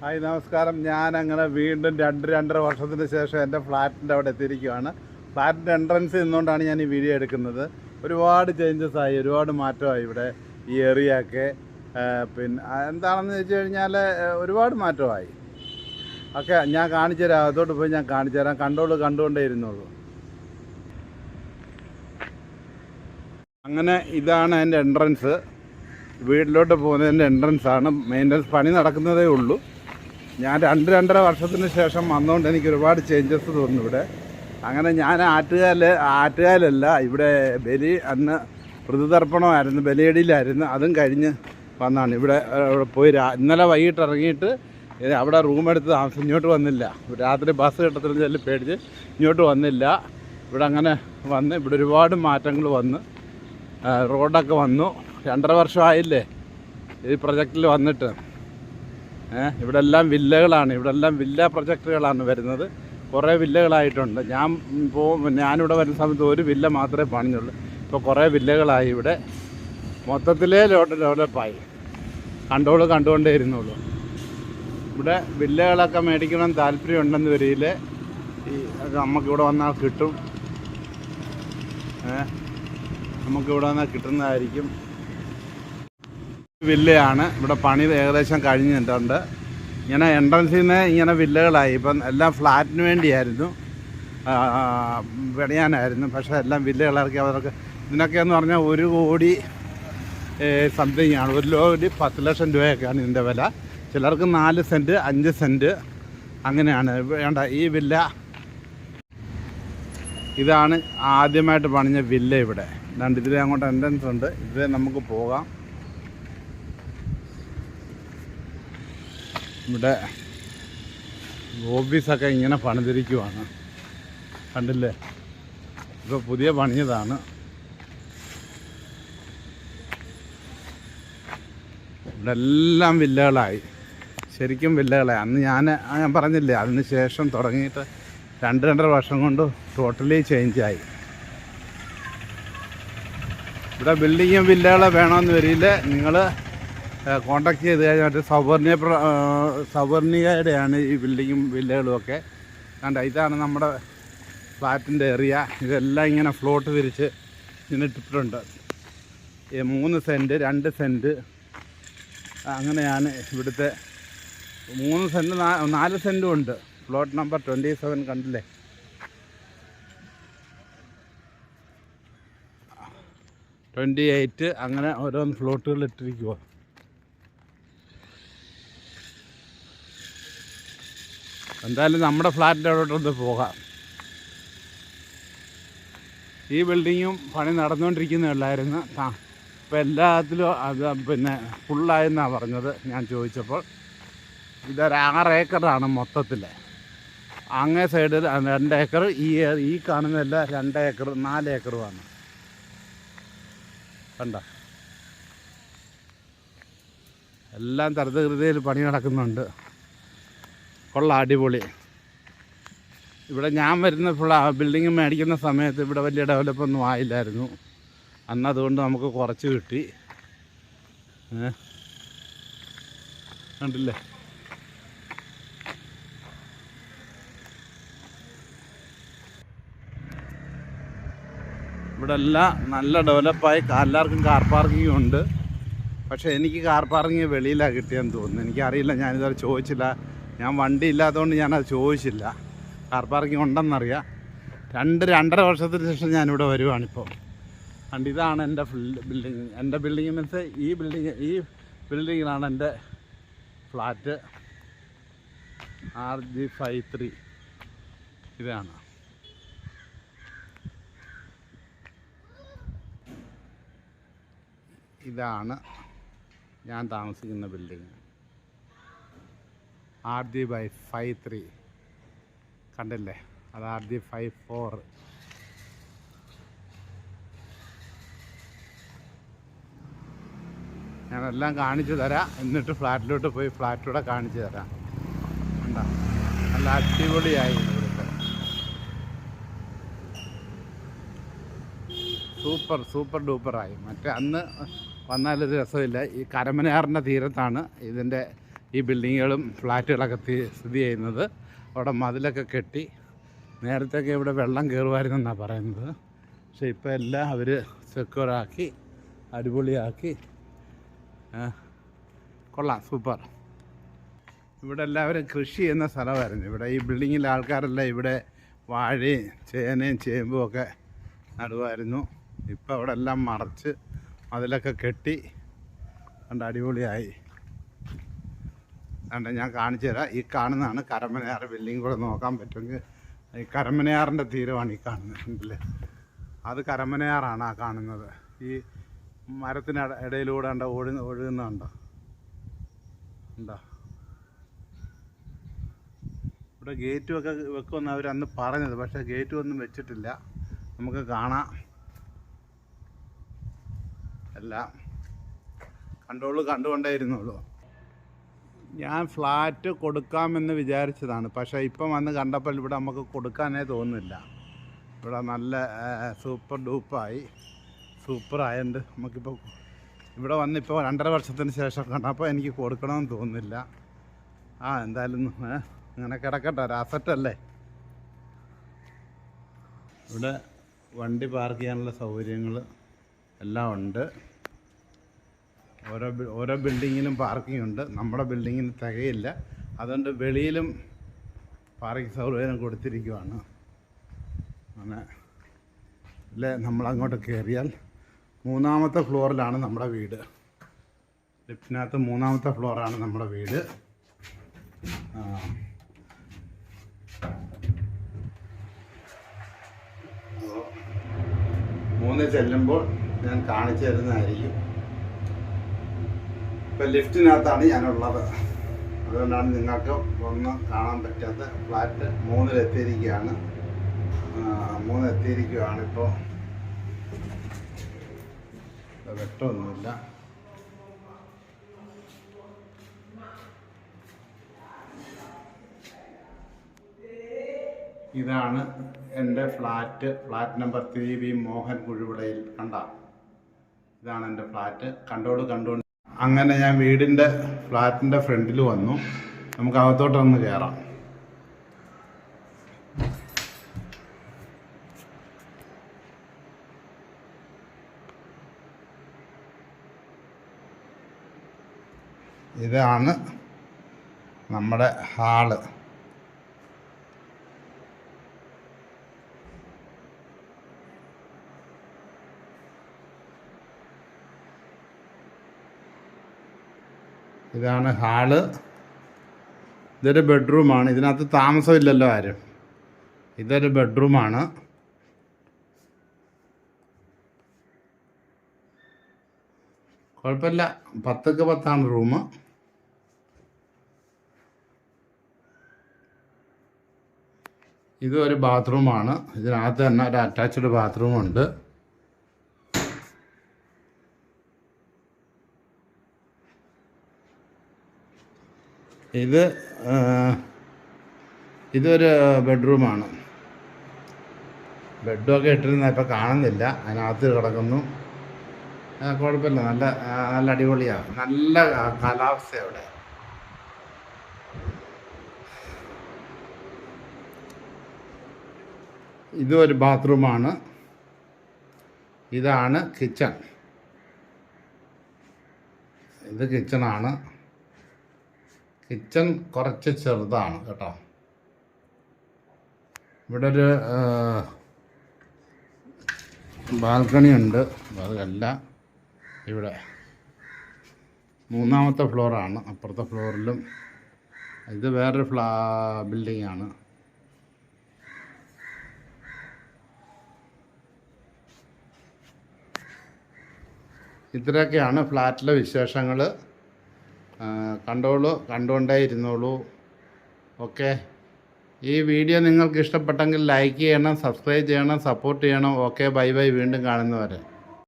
Hi നമസ്കാരം. ഞാനങ്ങനെ വീണ്ടും 2-2.5 വർഷത്തിന് ശേഷം എൻ്റെ ഫ്ലാറ്റിൻ്റെ അവിടെ എത്തിയിരിക്കുകയാണ്. ഫ്ലാറ്റിൻ്റെ എൻട്രൻസ് നിന്നുകൊണ്ടാണ് ഞാൻ ഈ വീഡിയോ എടുക്കുന്നത്. ഒരുപാട് ചേഞ്ചസ് ആയി, ഒരുപാട് മാറ്റമായി ഇവിടെ ഈ ഏരിയയൊക്കെ. പിന്നെ എന്താണെന്ന് വെച്ച് കഴിഞ്ഞാൽ ഒരുപാട് മാറ്റമായി. ഓക്കെ, ഞാൻ കാണിച്ചു തരാം. അതോട്ട് പോയി ഞാൻ കാണിച്ചു തരാം. കണ്ടുകൊണ്ടേ ഇരുന്നുള്ളൂ. അങ്ങനെ ഇതാണ് എൻ്റെ എൻട്രൻസ്. വീട്ടിലോട്ട് പോകുന്നതിൻ്റെ എൻട്രൻസാണ്. മെയിൻ്റനൻസ് പണി നടക്കുന്നതേ ഉള്ളൂ. ഞാൻ 2-2.5 വർഷത്തിന് ശേഷം വന്നുകൊണ്ട് എനിക്ക് ഒരുപാട് ചേഞ്ചസ് തോന്നുന്നു ഇവിടെ. അങ്ങനെ ഞാൻ ആറ്റുകാലല്ല, ഇവിടെ അന്ന് ഋതുതർപ്പണമായിരുന്നു, ബലിയടിയിലായിരുന്നു. അതും കഴിഞ്ഞ് വന്നാണ് ഇവിടെ പോയി. ഇന്നലെ വൈകിട്ട് ഇറങ്ങിയിട്ട് അവിടെ റൂം എടുത്ത് താമസം. ഇങ്ങോട്ട് വന്നില്ല. രാത്രി ബസ് കിട്ടത്തില്ലെന്ന് ചൊല്ലി പേടിച്ച് ഇങ്ങോട്ട് വന്നില്ല. ഇവിടെ അങ്ങനെ വന്ന് ഇവിടെ ഒരുപാട് മാറ്റങ്ങൾ വന്ന്, റോഡൊക്കെ വന്നു. 2.5 വർഷമായില്ലേ ഈ പ്രൊജക്റ്റിൽ വന്നിട്ട്. ഇവിടെ എല്ലാം വില്ലകളാണ്. ഇവിടെ എല്ലാം വില്ല പ്രൊജക്റ്റുകളാണ് വരുന്നത്. കുറേ വില്ലകളായിട്ടുണ്ട്. ഞാനിവിടെ വരുന്ന സമയത്ത് ഒരു വില്ല മാത്രമേ പണിഞ്ഞുള്ളൂ. ഇപ്പോൾ കുറേ വില്ലകളായി ഇവിടെ. മൊത്തത്തിലേ ഡെവലപ്പായി. കണ്ടുകൊണ്ടേ ഇരുന്നുള്ളൂ. ഇവിടെ വില്ലകളൊക്കെ മേടിക്കണം താല്പര്യമുണ്ടെന്ന് വരിയിൽ നമുക്കിവിടെ വന്നാൽ കിട്ടും. നമുക്കിവിടെ വന്നാൽ കിട്ടുന്നതായിരിക്കും. വില്ലയാണ്. ഇവിടെ പണി ഏകദേശം കഴിഞ്ഞിട്ടുണ്ട്. ഇങ്ങനെ എൻട്രൻസിൽ നിന്ന് ഇങ്ങനെ വില്ലകളായി. ഇപ്പം എല്ലാം ഫ്ലാറ്റിന് വേണ്ടിയായിരുന്നു, പണിയാനായിരുന്നു. പക്ഷേ എല്ലാം വില്ലകളിറക്കി. അവർക്ക് ഇതിനൊക്കെ എന്ന് പറഞ്ഞാൽ 1 കോടി സംതിങ് ആണ്. 1 കോടി 10 ലക്ഷം രൂപയൊക്കെയാണ് ഇതിൻ്റെ വില. ചിലർക്ക് 4 സെൻറ്റ് 5 സെൻറ്റ് അങ്ങനെയാണ്. വേണ്ട, ഈ വില്ല ഇതാണ് ആദ്യമായിട്ട് പണിഞ്ഞ വില്ല. ഇവിടെ ഇതിലെ അങ്ങോട്ട് എൻട്രൻസ് ഉണ്ട്. ഇതിലെ നമുക്ക് പോകാം. ഇവിടെ ഓഫീസൊക്കെ ഇങ്ങനെ പണിതിരിക്കുവാണ്, കണ്ടില്ലേ? ഇപ്പോൾ പുതിയ പണിയതാണ്. ഇവിടെ എല്ലാം വില്ലകളായി, ശരിക്കും വില്ലകളായി. അന്ന് ഞാൻ പറഞ്ഞില്ലേ, അതിന് ശേഷം തുടങ്ങിയിട്ട് 2-2.5 വർഷം കൊണ്ട് ടോട്ടലി ചേഞ്ചായി. ഇവിടെ ബിൽഡിങ്ങും വില്ലകളെ വേണമെന്ന് വരില്ല. നിങ്ങൾ കോണ്ടാക്ട് ചെയ്ത് കഴിഞ്ഞാൽ സൗവർണികയുടെയാണ് ഈ ബിൽഡിങ്ങും വില്ലകളുമൊക്കെ. കണ്ട, ഇതാണ് നമ്മുടെ ഫ്ലാറ്റിൻ്റെ ഏരിയ. ഇതെല്ലാം ഇങ്ങനെ ഫ്ലോട്ട് തിരിച്ച് ഇങ്ങനെ ഇട്ടിട്ടുണ്ട്. 3 സെൻറ്റ് 2 സെൻറ്റ് അങ്ങനെയാണ് ഇവിടുത്തെ. 3 സെൻറ്റ് 4 സെൻറ്റും ഉണ്ട്. ഫ്ലോട്ട് നമ്പർ 27 കണ്ടില്ലേ? 28 അങ്ങനെ ഓരോന്ന് ഫ്ലോട്ടുകൾ ഇട്ടിരിക്കുമോ. എന്തായാലും നമ്മുടെ ഫ്ലാറ്റിൻ്റെ അവിടോട്ടൊന്ന് പോകാം. ഈ ബിൽഡിങ്ങും പണി നടന്നുകൊണ്ടിരിക്കുന്നതല്ലായിരുന്നു. ഇപ്പോൾ എല്ലാത്തിലും അത് പിന്നെ ഫുള്ളായെന്നാണ് പറഞ്ഞത് ഞാൻ ചോദിച്ചപ്പോൾ. ഇതൊരു 6 ഏക്കറാണ് മൊത്തത്തിൽ. അങ്ങേ സൈഡിൽ 2 ഏക്കർ, ഈ കാണുന്നതെല്ലാം 2 ഏക്കർ 4 ഏക്കറുമാണ്. കണ്ട, എല്ലാം തരതകൃതിയിൽ പണി നടക്കുന്നുണ്ട്. കൊള്ളാം, അടിപൊളി. ഇവിടെ ഞാൻ വരുന്ന ബിൽഡിങ് മേടിക്കുന്ന സമയത്ത് ഇവിടെ വലിയ ഡെവലപ്പൊന്നും ആയില്ലായിരുന്നു. അതുകൊണ്ട് നമുക്ക് കുറച്ച് കിട്ടി. കണ്ടില്ലേ? ഇവിടെ എല്ലാം നല്ല ഡെവലപ്പായി. എല്ലാവർക്കും കാർ പാർക്കിങ്ങും ഉണ്ട്. പക്ഷേ എനിക്ക് കാർ പാർക്കിങ് വെളിയിലാണ് കിട്ടിയെന്ന് തോന്നുന്നു. എനിക്കറിയില്ല, ഞാനിതുവരെ ചോദിച്ചില്ല. ഞാൻ വണ്ടി ഇല്ലാത്തതുകൊണ്ട് ഞാനത് ചോദിച്ചില്ല. Car parking ഉണ്ടെന്നറിയാം. 2-2.5 വർഷത്തിന് ശേഷം ഞാനിവിടെ വരുവാണിപ്പോൾ. കണ്ട്, ഇതാണ് എൻ്റെ ബിൽഡിങ്. എൻ്റെ ബിൽഡിങ് മീൻസ് ഈ ബിൽഡിങ്ങിലാണ് എൻ്റെ ഫ്ലാറ്റ്. RG53 ഇതാണ്. ഇതാണ് ഞാൻ താമസിക്കുന്ന ബിൽഡിങ്. RG53 കണ്ടില്ലേ? അത് RG54. ഞാനെല്ലാം കാണിച്ചു തരാം. എന്നിട്ട് ഫ്ലാറ്റിലോട്ട് പോയി ഫ്ലാറ്റിലൂടെ കാണിച്ചു തരാം. കണ്ടോ, നല്ല അടിപൊളിയായി ഇവിടുത്തെ. സൂപ്പർ ഡൂപ്പറായി. മറ്റേ അന്ന് വന്നാലൊരു രസമില്ല. ഈ കരമനയാറിൻ്റെ തീരത്താണ് ഇതിൻ്റെ ഈ ബിൽഡിങ്ങുകളും ഫ്ലാറ്റുകളൊക്കെ സ്ഥിതി ചെയ്യുന്നത്. അവിടെ മതിലൊക്കെ കെട്ടി, നേരത്തെയൊക്കെ ഇവിടെ വെള്ളം കയറുമായിരുന്നെന്നാണ് പറയുന്നത്. പക്ഷേ ഇപ്പോൾ എല്ലാം അവർ സെക്യൂറാക്കി അടിപൊളിയാക്കി. കൊള്ളാം, സൂപ്പർ. ഇവിടെ എല്ലാവരും കൃഷി ചെയ്യുന്ന സ്ഥലമായിരുന്നു. ഇവിടെ ഈ ബിൽഡിങ്ങിലെ ആൾക്കാരെല്ലാം ഇവിടെ വാഴയും ചേനയും ചേമ്പും ഒക്കെ നടുവായിരുന്നു. ഇപ്പോൾ അവിടെ എല്ലാം മറച്ച് അതിലൊക്കെ കെട്ടി കണ്ട് അടിപൊളിയായി. അതുകൊണ്ട് ഞാൻ കാണിച്ചു തരാം. ഈ കാണുന്നതാണ് കരമനയാർ ബിൽഡിംഗ്. കൂടെ നോക്കാൻ പറ്റുമെങ്കിൽ ഈ കരമനയാറിൻ്റെ തീരമാണ് ഈ കാണുന്നത്. അത് കരമനയാറാണ് ആ കാണുന്നത്. ഈ മരത്തിന് ഇടയിലൂടെ ഉണ്ടോ ഒഴുകുന്നുണ്ടോ ഉണ്ടോ? ഇവിടെ ഗേറ്റും ഒക്കെ വെക്കുമെന്ന് അവർ അന്ന് പറഞ്ഞത്, പക്ഷേ ഗേറ്റും ഒന്നും വെച്ചിട്ടില്ല. നമുക്ക് കാണാം, എല്ലാം കണ്ടുകൊണ്ടേയിരുന്നുള്ളൂ. ഞാൻ ഫ്ലാറ്റ് കൊടുക്കാമെന്ന് വിചാരിച്ചതാണ്, പക്ഷേ ഇപ്പം വന്ന് കണ്ടപ്പോൾ ഇവിടെ നമുക്ക് കൊടുക്കാനേ തോന്നുന്നില്ല. ഇവിടെ നല്ല സൂപ്പർ ഡൂപ്പായി, സൂപ്പറായതുകൊണ്ട് നമുക്കിപ്പോൾ ഇവിടെ വന്നിപ്പോൾ 2.5 വർഷത്തിന് ശേഷം കണ്ടപ്പോൾ എനിക്ക് കൊടുക്കണമെന്ന് തോന്നുന്നില്ല. എന്തായാലും ഇങ്ങനെ കിടക്കട്ടെ, ഒരു അസറ്റല്ലേ. ഇവിടെ വണ്ടി പാർക്ക് ചെയ്യാനുള്ള സൗകര്യങ്ങൾ എല്ലാം ഉണ്ട്. ഓരോ ബിൽഡിങ്ങിലും പാർക്കിംഗ് ഉണ്ട്. നമ്മുടെ ബിൽഡിങ്ങിന് തികയില്ല, അതുകൊണ്ട് വെളിയിലും പാർക്കിംഗ് സൗകര്യം കൊടുത്തിരിക്കുവാണ്. അങ്ങനെ അല്ലേ, നമ്മളങ്ങോട്ട് കയറിയാൽ 3ാമത്തെ ഫ്ലോറിലാണ് നമ്മുടെ വീട്. ലിഫ്റ്റിനകത്ത് 3ാമത്തെ ഫ്ലോറാണ് നമ്മുടെ വീട്. മൂന്ന് ചെല്ലുമ്പോൾ ഞാൻ കാണിച്ചു തരുന്നതായിരിക്കും. ഇപ്പം ലിഫ്റ്റിനകത്താണ് ഞാനുള്ളത്, അതുകൊണ്ടാണ് നിങ്ങൾക്ക് ഒന്നും കാണാൻ പറ്റാത്ത. ഫ്ലാറ്റ് 3-ലെത്തിയിരിക്കുകയാണ്. 3 എത്തിയിരിക്കുകയാണ്. ഇപ്പോൾ വെട്ടമൊന്നുമില്ല. ഇതാണ് എൻ്റെ ഫ്ലാറ്റ് നമ്പർ 3B മോഹൻ കുഴുവിടയിൽ. കണ്ട, ഇതാണ് എൻ്റെ ഫ്ലാറ്റ്. കണ്ടോണ്ട് അങ്ങനെ ഞാൻ വീടിൻ്റെ ഫ്ലാറ്റിൻ്റെ ഫ്രണ്ടിൽ വന്നു. നമുക്ക് അകത്തോട്ടൊന്ന് കയറാം. ഇതാണ് നമ്മുടെ ഹാള്. ഇതാണ് ഹാള്. ഇതൊരു ബെഡ്റൂമാണ്. ഇതിനകത്ത് താമസമില്ലല്ലോ ആരും. ഇതൊരു ബെഡ്റൂമാണ്. കുഴപ്പമില്ല, 10ക്ക് 10 റൂം. ഇതൊരു ബാത്റൂമാണ്. ഇതിനകത്ത് തന്നെ ഒരു അറ്റാച്ച്ഡ് ബാത്റൂമുണ്ട്. ഇതൊരു ബെഡ്റൂമാണ്. ബെഡൊക്കെ ഇട്ടിരുന്ന ഇപ്പം കാണുന്നില്ല, അതിനകത്ത് കിടക്കുന്നു. കുഴപ്പമില്ല, നല്ല അടിപൊളിയാണ്. നല്ല കാലാവസ്ഥ അവിടെ. ഇതൊരു ബാത്റൂമാണ്. ഇതാണ് കിച്ചൺ. ഇത് കിച്ചണാണ്. കിച്ചൺ കുറച്ച് ചെറുതാണ് കേട്ടോ. ഇവിടെ ഒരു ബാൽക്കണി ഉണ്ട്. അതല്ല, ഇവിടെ 3ാമത്തെ ഫ്ലോറാണ്. അപ്പുറത്തെ ഫ്ലോറിലും ഇത് വേറൊരു ബിൽഡിങ്ങാണ്. ഇത്രയൊക്കെയാണ് ഫ്ലാറ്റിലെ വിശേഷങ്ങൾ. കണ്ടുകൊണ്ടേ ഇരുന്നോളൂ. ഓക്കെ, ഈ വീഡിയോ നിങ്ങൾക്ക് ഇഷ്ടപ്പെട്ടെങ്കിൽ ലൈക്ക് ചെയ്യണം, സബ്സ്ക്രൈബ് ചെയ്യണം, സപ്പോർട്ട് ചെയ്യണം. Okay, bye. വീണ്ടും കാണുന്നവരെ.